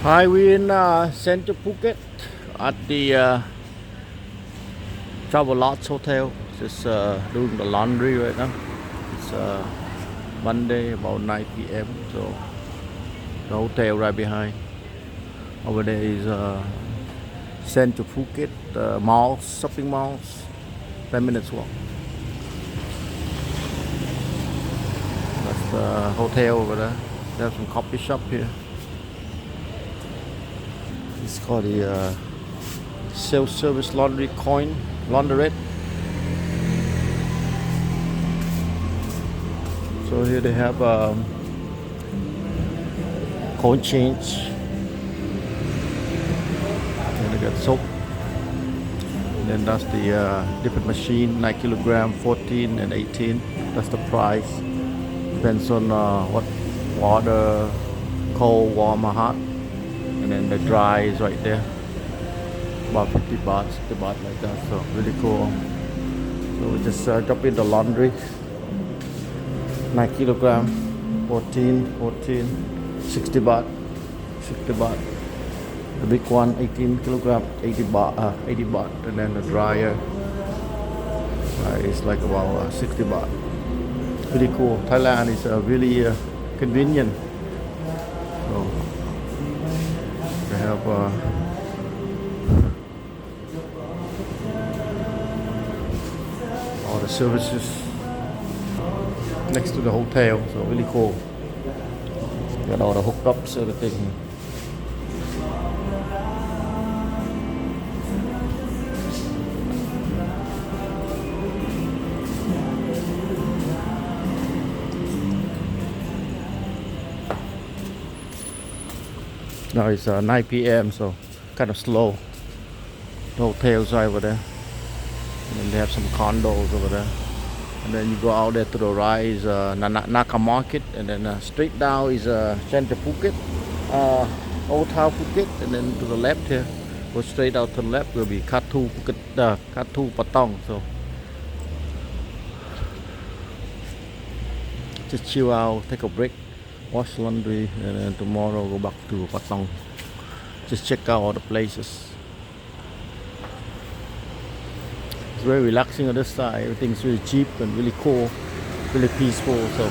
Hi, we in Central Phuket at the Travelodge Hotel. Just doing the laundry right now. It's Monday about 9 p.m. So the hotel right behind. Over there is Central Phuket malls, shopping malls. 10 minutes walk. That's the hotel over there. They have some coffee shop here. It's called the self-service laundry coin laundrette. So here they have coin change, and they got soap. And then that's the different machine, 9 kilogram, 14 and 18. That's the price. Depends on what water, cold, warm or hot. And then the dry is right there. About 50 baht, 60 baht like that. So really cool. So we just drop in the laundry. 9 kilogram, 14, 60 baht, 60 baht. The big one, 18 kilogram, 80 baht, 80 baht. And then the dryer is like about 60 baht. Really cool. Thailand is really convenient. So they have all the services next to the hotel, so really cool. Got all the hookups, everything. Now it's 9 p.m. so kind of slow. The hotel's right over there, and then they have some condos over there. And then you go out there to the right is Naka Market, and then straight down is Central Phuket, Old Town Phuket, and then to the left here, go straight out to the left will be Katu Phuket, Katu Patong. So just chill out, take a break, wash laundry, and then tomorrow go back to Patong. Just check out all the places. It's very relaxing on this side. Everything's really cheap and really cool, really peaceful. So